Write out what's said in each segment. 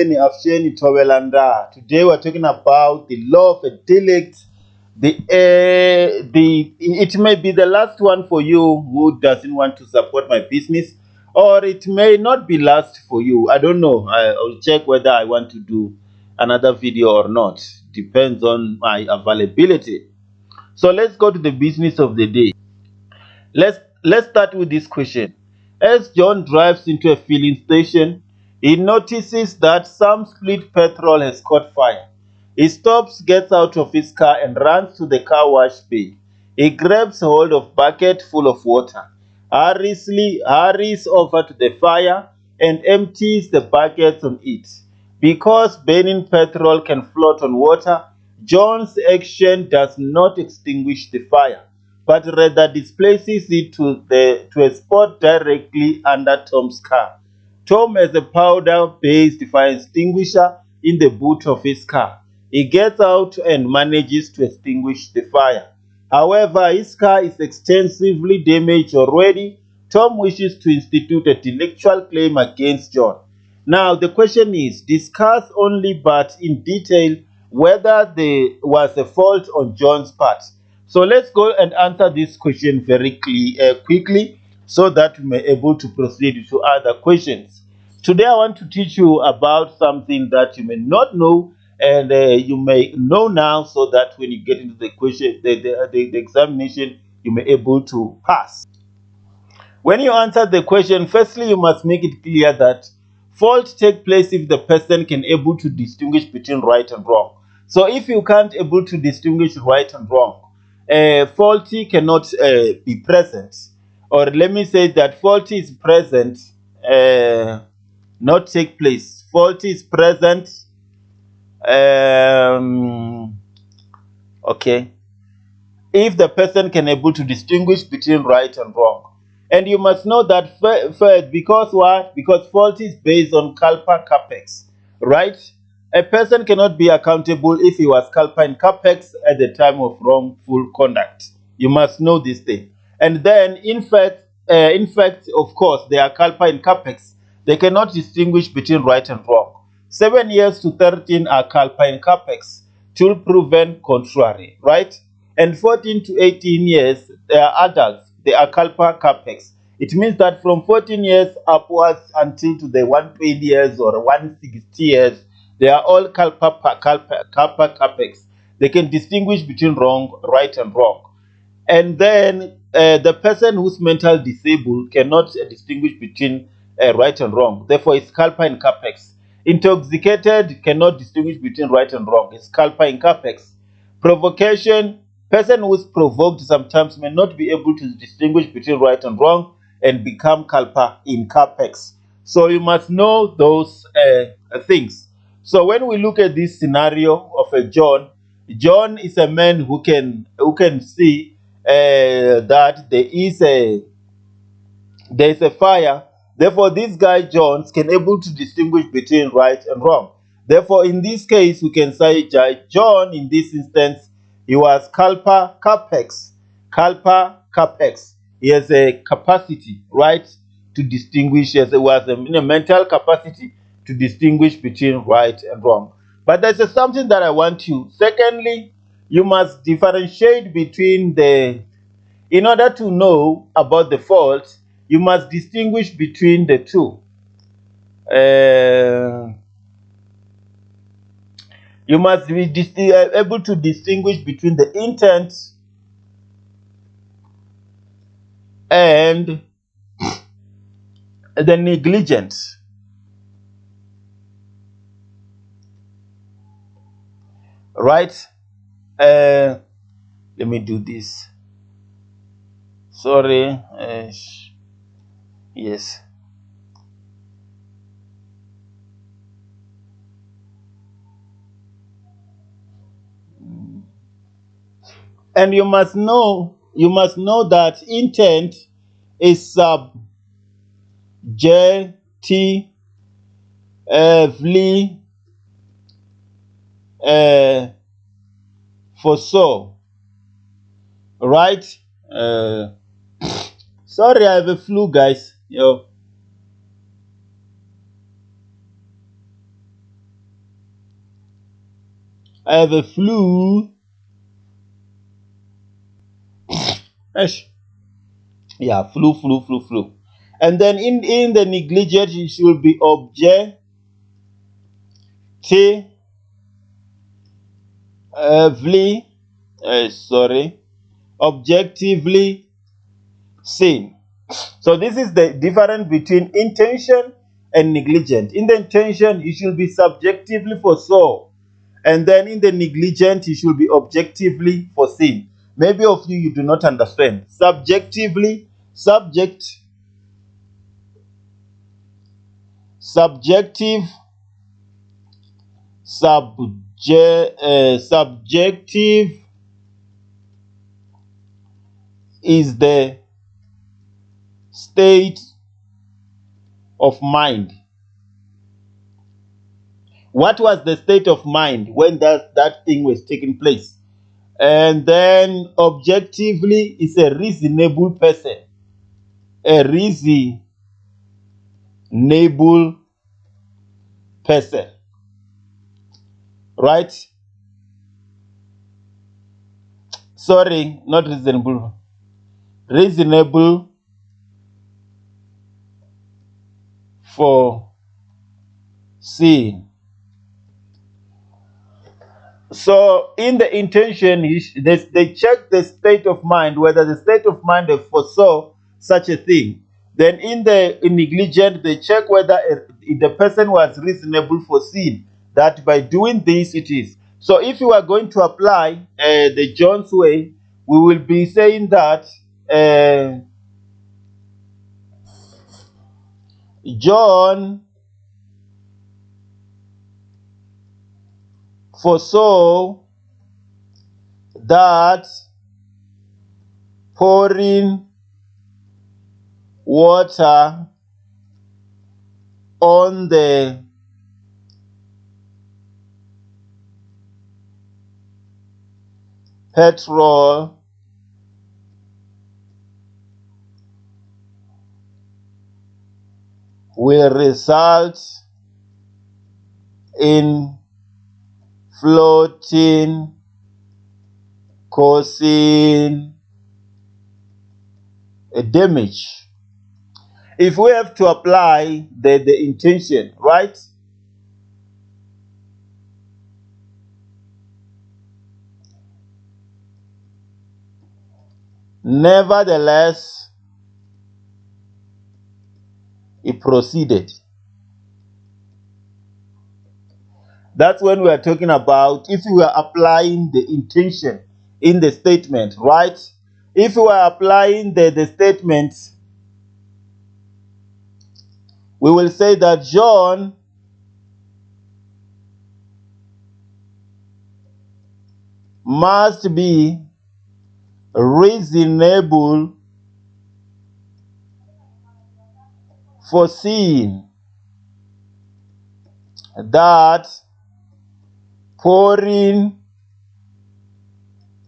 Today we're talking about the law of a delict. It may be the last one for you who doesn't want to support my business, or it may not be last for you. I don't know. I'll check whether I want to do another video or not. Depends on my availability. So let's go to the business of the day. Let's start with this question. As John drives into a filling station, he notices that some split petrol has caught fire. He stops, gets out of his car, and runs to the car wash bay. He grabs hold of a bucket full of water, hurries over to the fire, and empties the buckets on it. Because burning petrol can float on water, John's action does not extinguish the fire, but rather displaces it to a spot directly under Tom's car. Tom has a powder-based fire extinguisher in the boot of his car. He gets out and manages to extinguish the fire. However, his car is extensively damaged already. Tom wishes to institute a delictual claim against John. Now, the question is, discuss only but in detail whether there was a fault on John's part. So let's go and answer this question very quickly so that we may be able to proceed to other questions. Today I want to teach you about something that you may not know and you may know now, so that when you get into the question, the examination, you may be able to pass. When you answer the question, firstly you must make it clear that fault take place if the person can able to distinguish between right and wrong. So if you can't able to distinguish right and wrong, faulty cannot be present. Or let me say that faulty is present, not take place. Faulty is present. Okay. If the person can able to distinguish between right and wrong. And you must know that first, because what? Because fault is based on culpa capex, right? A person cannot be accountable if he was culpa in capex at the time of wrongful conduct. You must know this thing. And then, in fact, of course, they are culpa in capex. They cannot distinguish between right and wrong. 7 years to 13 are culpa in capex till proven contrary, right? And 14 to 18 years, they are adults. They are culpa capex. It means that from 14 years upwards until to the 120 years or 160 years, they are all culpa capex. They can distinguish between right and wrong. And then the person who's mental disabled cannot distinguish between right and wrong. Therefore, it's culpa in capex. Intoxicated cannot distinguish between right and wrong. It's culpa in capex. Provocation, person who is provoked sometimes may not be able to distinguish between right and wrong and become culpa in capex. So you must know those things. So when we look at this scenario of a John is a man who can see that there is a fire. Therefore, this guy Jones can able to distinguish between right and wrong. Therefore, in this case, we can say John, in this instance, he was culpa capex. Culpa capex. He has a capacity, right, to distinguish. He was a mental capacity to distinguish between right and wrong. But there's something that I want you. Secondly, you must differentiate between in order to know about the fault, you must distinguish between the two. You must be able to distinguish between the intent and the negligence. Right? Let me do this. Sorry. Yes. And you must know that intent is subjectively for so, right? Sorry, I have a flu, guys. Yo. I have a flu. Yeah, flu. And then in the negligence, it should be objectively seen. So this is the difference between intention and negligent. In the intention, it should be subjectively foresaw, and then in the negligent, it should be objectively foreseen. Maybe of you do not understand. Subjective, subjective is the state of mind. What was the state of mind when that thing was taking place? And then objectively is a reasonable person. A reasonable person. Right? Sorry, not reasonable. Reasonable for seeing. So in the intention, they check the state of mind, whether the state of mind foresaw such a thing. Then in the negligent, they check whether the person was reasonable for seeing that by doing this it is. So if you are going to apply the John's way, we will be saying that John foresaw that pouring water on the petrol will result in floating, causing a damage. If we have to apply the intention, right? Nevertheless, it proceeded. That's when we are talking about if we are applying the intention in the statement, right? If we are applying the statement, we will say that John must be reasonable for seeing that pouring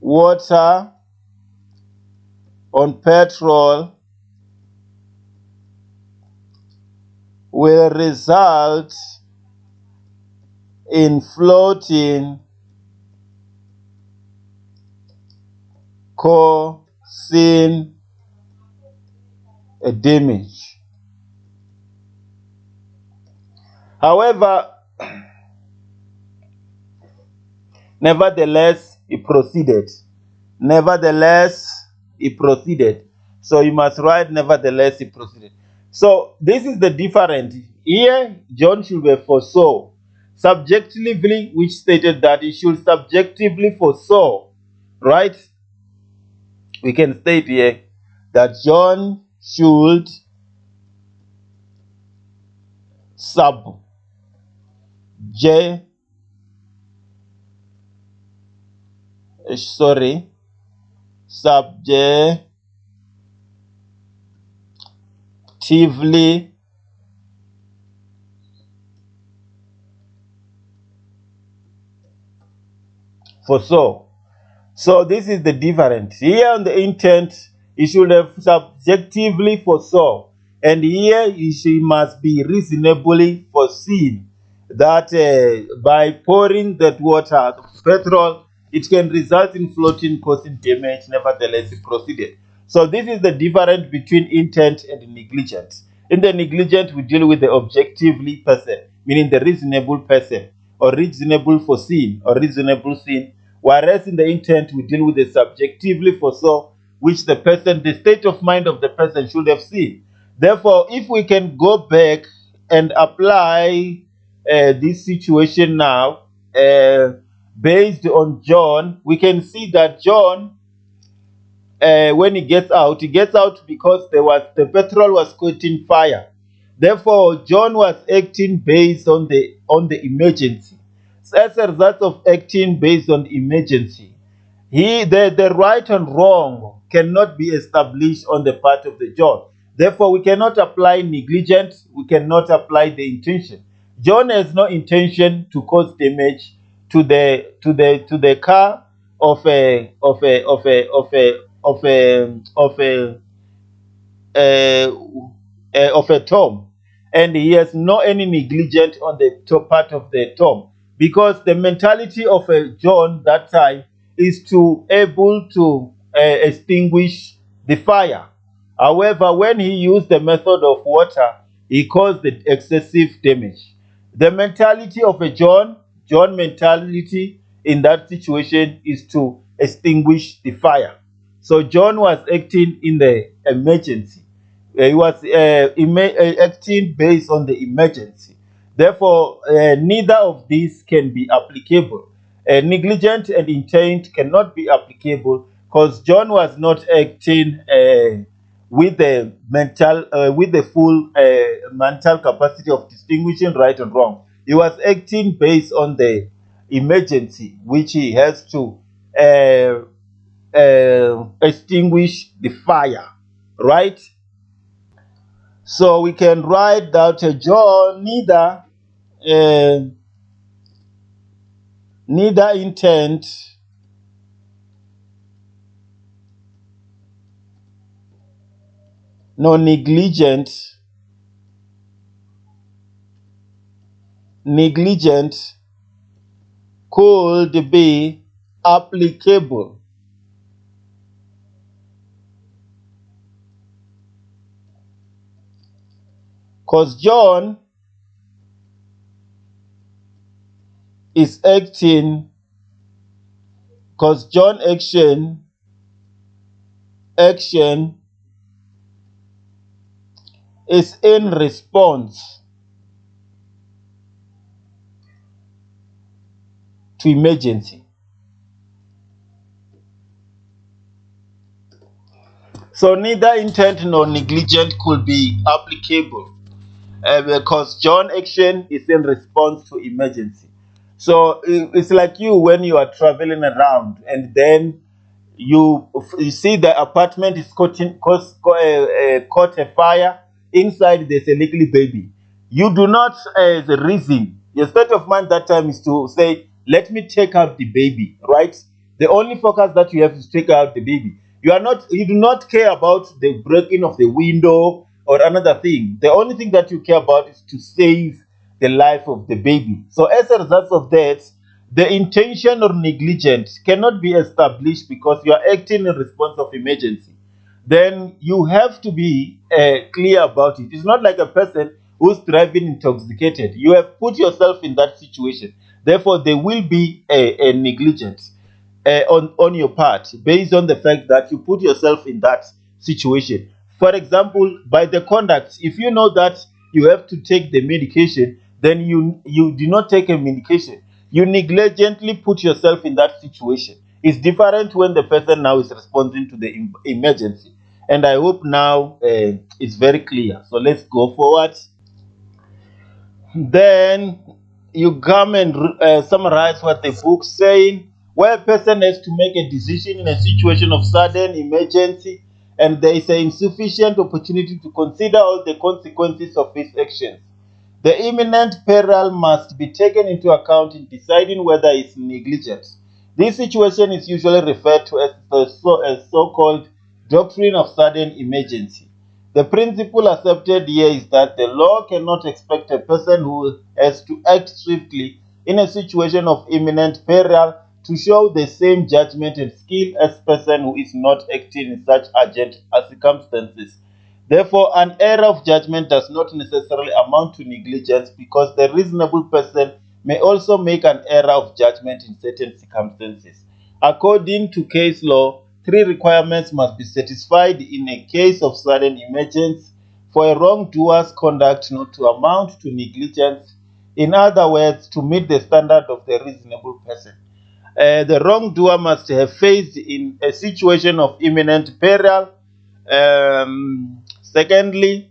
water on petrol will result in floating, causing a damage. However, nevertheless, it proceeded. Nevertheless, it proceeded. So you must write nevertheless, it proceeded. So this is the difference. Here, John should be foresaw. Subjectively, which stated that he should subjectively foresaw. Right? We can state here that John should subjectively foresaw. So this is the difference. Here on the intent, he should have subjectively foresaw. And here she must be reasonably foreseen. that by pouring that water, petrol, it can result in floating, causing damage. Nevertheless, it proceeded. So this is the difference between intent and negligence. In the negligent, we deal with the objectively person, meaning the reasonable person, or reasonable foreseen, or reasonable sin. Whereas in the intent, we deal with the subjectively foresaw, which the person, the state of mind of the person should have seen. Therefore, if we can go back and apply this situation now, based on John, we can see that John, when he gets out because the petrol was catching fire. Therefore, John was acting based on the emergency. So as a result of acting based on emergency, the right and wrong cannot be established on the part of the John. Therefore, we cannot apply negligence. We cannot apply the intention. John has no intention to cause damage to the car of a of a of a of a of a of a of a Tom, and he has no any negligence on the top part of the Tom, because the mentality of a John that time is to able to extinguish the fire. However, when he used the method of water, he caused the excessive damage. The mentality of a John mentality in that situation is to extinguish the fire. So John was acting in the emergency. He was acting based on the emergency. Therefore, neither of these can be applicable. Negligent and intent cannot be applicable because John was not acting with the full mental capacity of distinguishing right and wrong. He was acting based on the emergency, which he has to extinguish the fire, right? So we can write that John neither intent nor negligent could be applicable. Because John is acting, because John action is in response to emergency. So neither intent nor negligent could be applicable because John action is in response to emergency. So it's like you when you are traveling around and then you see the apartment is caught a fire. Inside there's a little baby. You do not, as a reason, your state of mind that time is to say, let me take out the baby, right? The only focus that you have is to take out the baby. You do not care about the breaking of the window or another thing. The only thing that you care about is to save the life of the baby. So as a result of that, the intention or negligence cannot be established because you are acting in response of emergency. Then you have to be clear about it. It's not like a person who's driving intoxicated. You have put yourself in that situation. Therefore, there will be a negligence on your part based on the fact that you put yourself in that situation. For example, by the conduct, if you know that you have to take the medication, then you do not take a medication. You negligently put yourself in that situation. It's different when the person now is responding to the emergency. And I hope now it's very clear. So let's go forward. Then you come and summarize what the book saying, where a person has to make a decision in a situation of sudden emergency and there is an insufficient opportunity to consider all the consequences of his actions. The imminent peril must be taken into account in deciding whether it's negligent. This situation is usually referred to as the so-called doctrine of sudden emergency. The principle accepted here is that the law cannot expect a person who has to act swiftly in a situation of imminent peril to show the same judgment and skill as a person who is not acting in such urgent circumstances. Therefore, an error of judgment does not necessarily amount to negligence because the reasonable person may also make an error of judgment in certain circumstances. According to case law, three requirements must be satisfied in a case of sudden emergency for a wrongdoer's conduct not to amount to negligence. In other words, to meet the standard of the reasonable person. The wrongdoer must have faced in a situation of imminent peril. Secondly,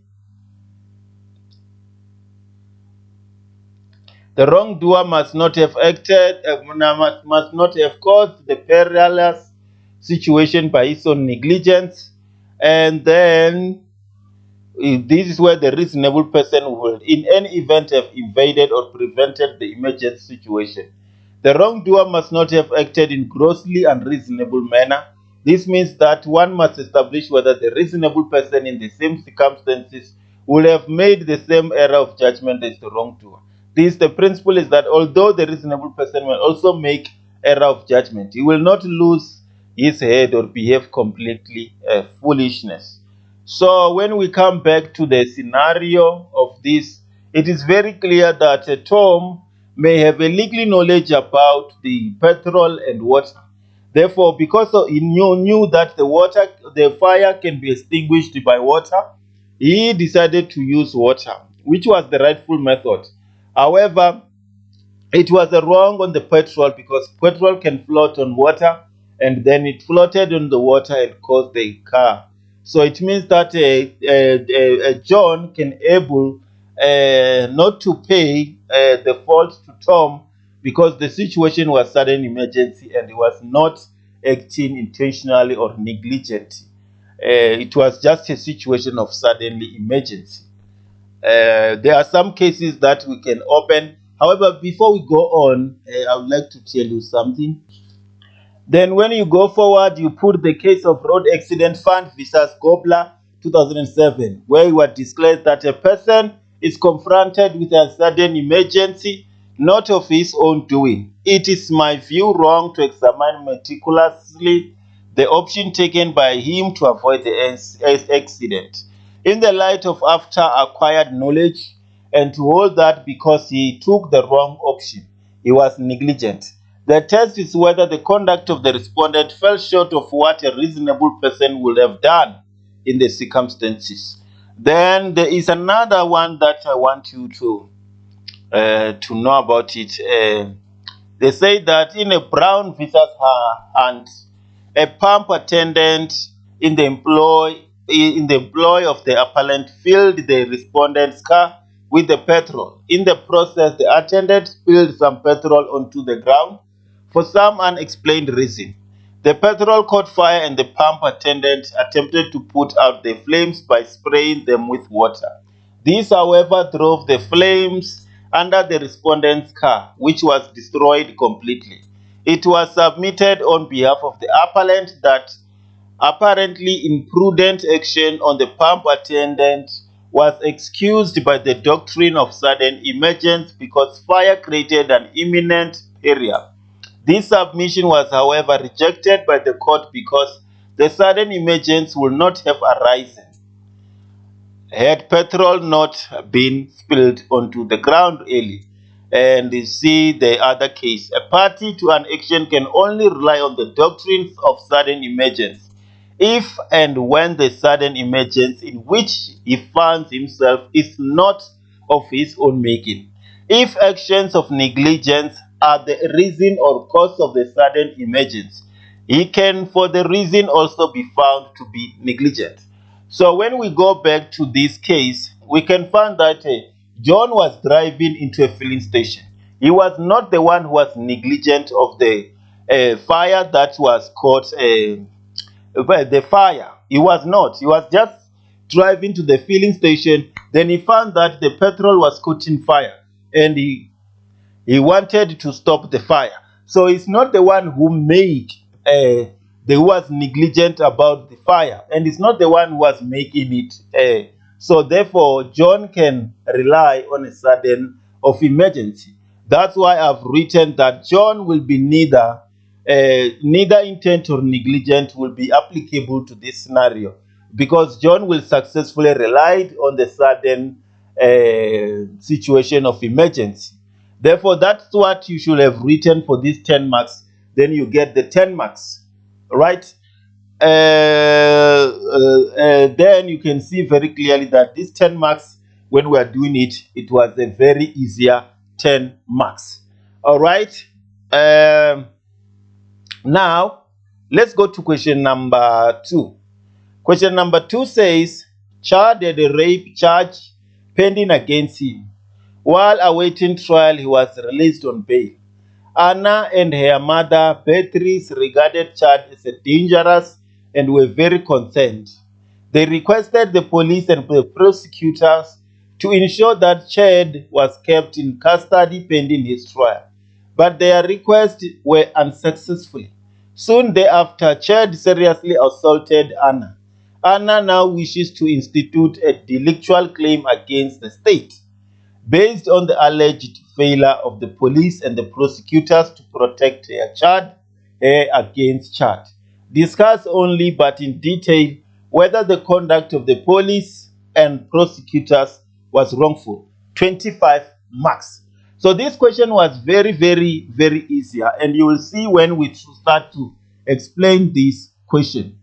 the wrongdoer must not have acted, must not have caused the perilous situation by his own negligence. And then this is where the reasonable person will, in any event, have evaded or prevented the emergency situation. The wrongdoer must not have acted in grossly unreasonable manner. This means that one must establish whether the reasonable person in the same circumstances will have made the same error of judgment as the wrongdoer. The principle is that although the reasonable person will also make error of judgment, he will not lose his head or behave completely foolishness. So when we come back to the scenario of this, it is very clear that Tom may have a legal knowledge about the petrol and water. Therefore, because he knew that the fire can be extinguished by water, he decided to use water, which was the rightful method. However, it was wrong on the petrol because petrol can float on water, and then it floated on the water and caused the car. So it means that John can able not to pay the fault to Tom because the situation was sudden emergency and he was not acting intentionally or negligently. It was just a situation of suddenly emergency. There are some cases that we can open. However, before we go on, I would like to tell you something. Then when you go forward, you put the case of Road Accident Fund versus Gobler 2007, where it was declared that a person is confronted with a sudden emergency, not of his own doing. It is my view wrong to examine meticulously the option taken by him to avoid the accident in the light of after acquired knowledge, and to hold that because he took the wrong option, he was negligent. The test is whether the conduct of the respondent fell short of what a reasonable person would have done in the circumstances. Then there is another one that I want you to know about it. They say that in a Brown versus Hunt, a pump attendant in the employ of the appellant filled the respondent's car with the petrol. In the process, the attendant spilled some petrol onto the ground for some unexplained reason. The petrol caught fire and the pump attendant attempted to put out the flames by spraying them with water. This, however, drove the flames under the respondent's car, which was destroyed completely. It was submitted on behalf of the appellant that apparently imprudent action on the pump attendant was excused by the doctrine of sudden emergence because fire created an imminent peril. This submission was, however, rejected by the court because the sudden emergence would not have arisen had petrol not been spilled onto the ground early. And you see the other case. A party to an action can only rely on the doctrines of sudden emergence if and when the sudden emergence in which he finds himself is not of his own making. If actions of negligence are the reason or cause of the sudden emergence, he can for the reason also be found to be negligent. So when we go back to this case, we can find that John was driving into a filling station. He was not the one who was negligent of the fire that was caught. The fire, he was not. He was just driving to the filling station. Then he found that the petrol was catching fire, and he wanted to stop the fire. So he's not the one who made who was negligent about the fire, and it's not the one who was making it. So therefore, John can rely on a sudden of emergency. That's why I've written that John will be neither intent or negligent will be applicable to this scenario, because John will successfully rely on the sudden situation of emergency. Therefore, that's what you should have written for these 10 marks. Then you get the 10 marks, right? Then you can see very clearly that these 10 marks, when we are doing it, it was a very easier 10 marks. All right. Now, let's go to question number 2. Question number 2 says, Chad had a rape charge pending against him. While awaiting trial, he was released on bail. Anna and her mother, Beatrice, regarded Chad as a dangerous and were very concerned. They requested the police and the prosecutors to ensure that Chad was kept in custody pending his trial, but their requests were unsuccessful. Soon thereafter, Chad seriously assaulted Anna. Anna now wishes to institute a delictual claim against the state, based on the alleged failure of the police and the prosecutors to protect her child against Chad. Discuss only but in detail whether the conduct of the police and prosecutors was wrongful. 25 marks. So this question was very, very, very easy, and you will see when we start to explain this question.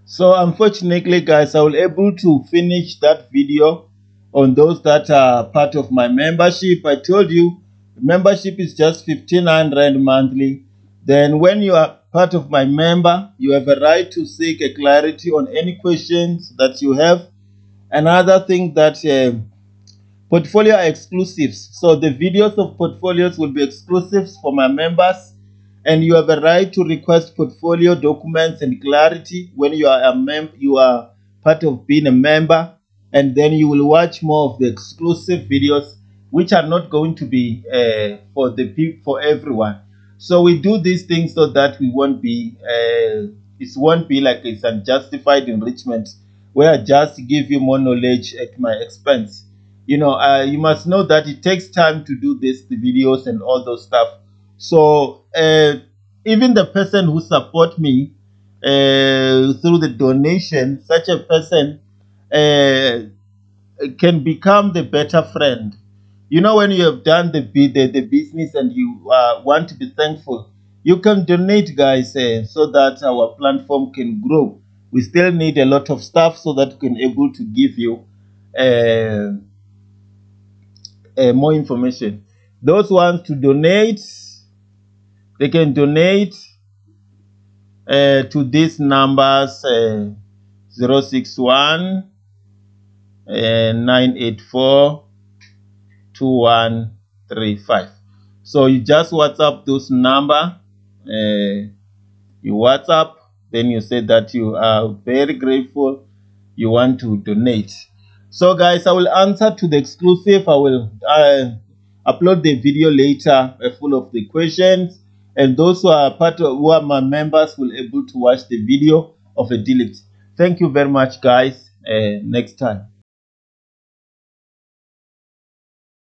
So unfortunately, guys, I was able to finish that video on those that are part of my membership. I told you membership is just 1,500 monthly. Then when you are part of my member, you have a right to seek a clarity on any questions that you have. Another thing that portfolio are exclusives. So the videos of portfolios will be exclusives for my members, and you have a right to request portfolio documents and clarity when you are you are part of being a member, and then you will watch more of the exclusive videos which are not going to be for everyone. So we do these things so that we won't be it won't be like it's unjustified enrichment where I just give you more knowledge at my expense. You know, you must know that it takes time to do the videos and all those stuff. So even the person who support me through the donation, such a person can become the better friend. You know, when you have done the business and you want to be thankful, you can donate, guys, so that our platform can grow. We still need a lot of stuff so that we can able to give you more information. Those ones to donate, they can donate to these numbers 061 984 2135. So you just WhatsApp those number, you WhatsApp, then you say that you are very grateful, you want to donate. So guys, I will answer to the exclusive. I will upload the video later full of the questions, and those who are who are my members will able to watch the video of a delete. Thank you very much, guys. Next time.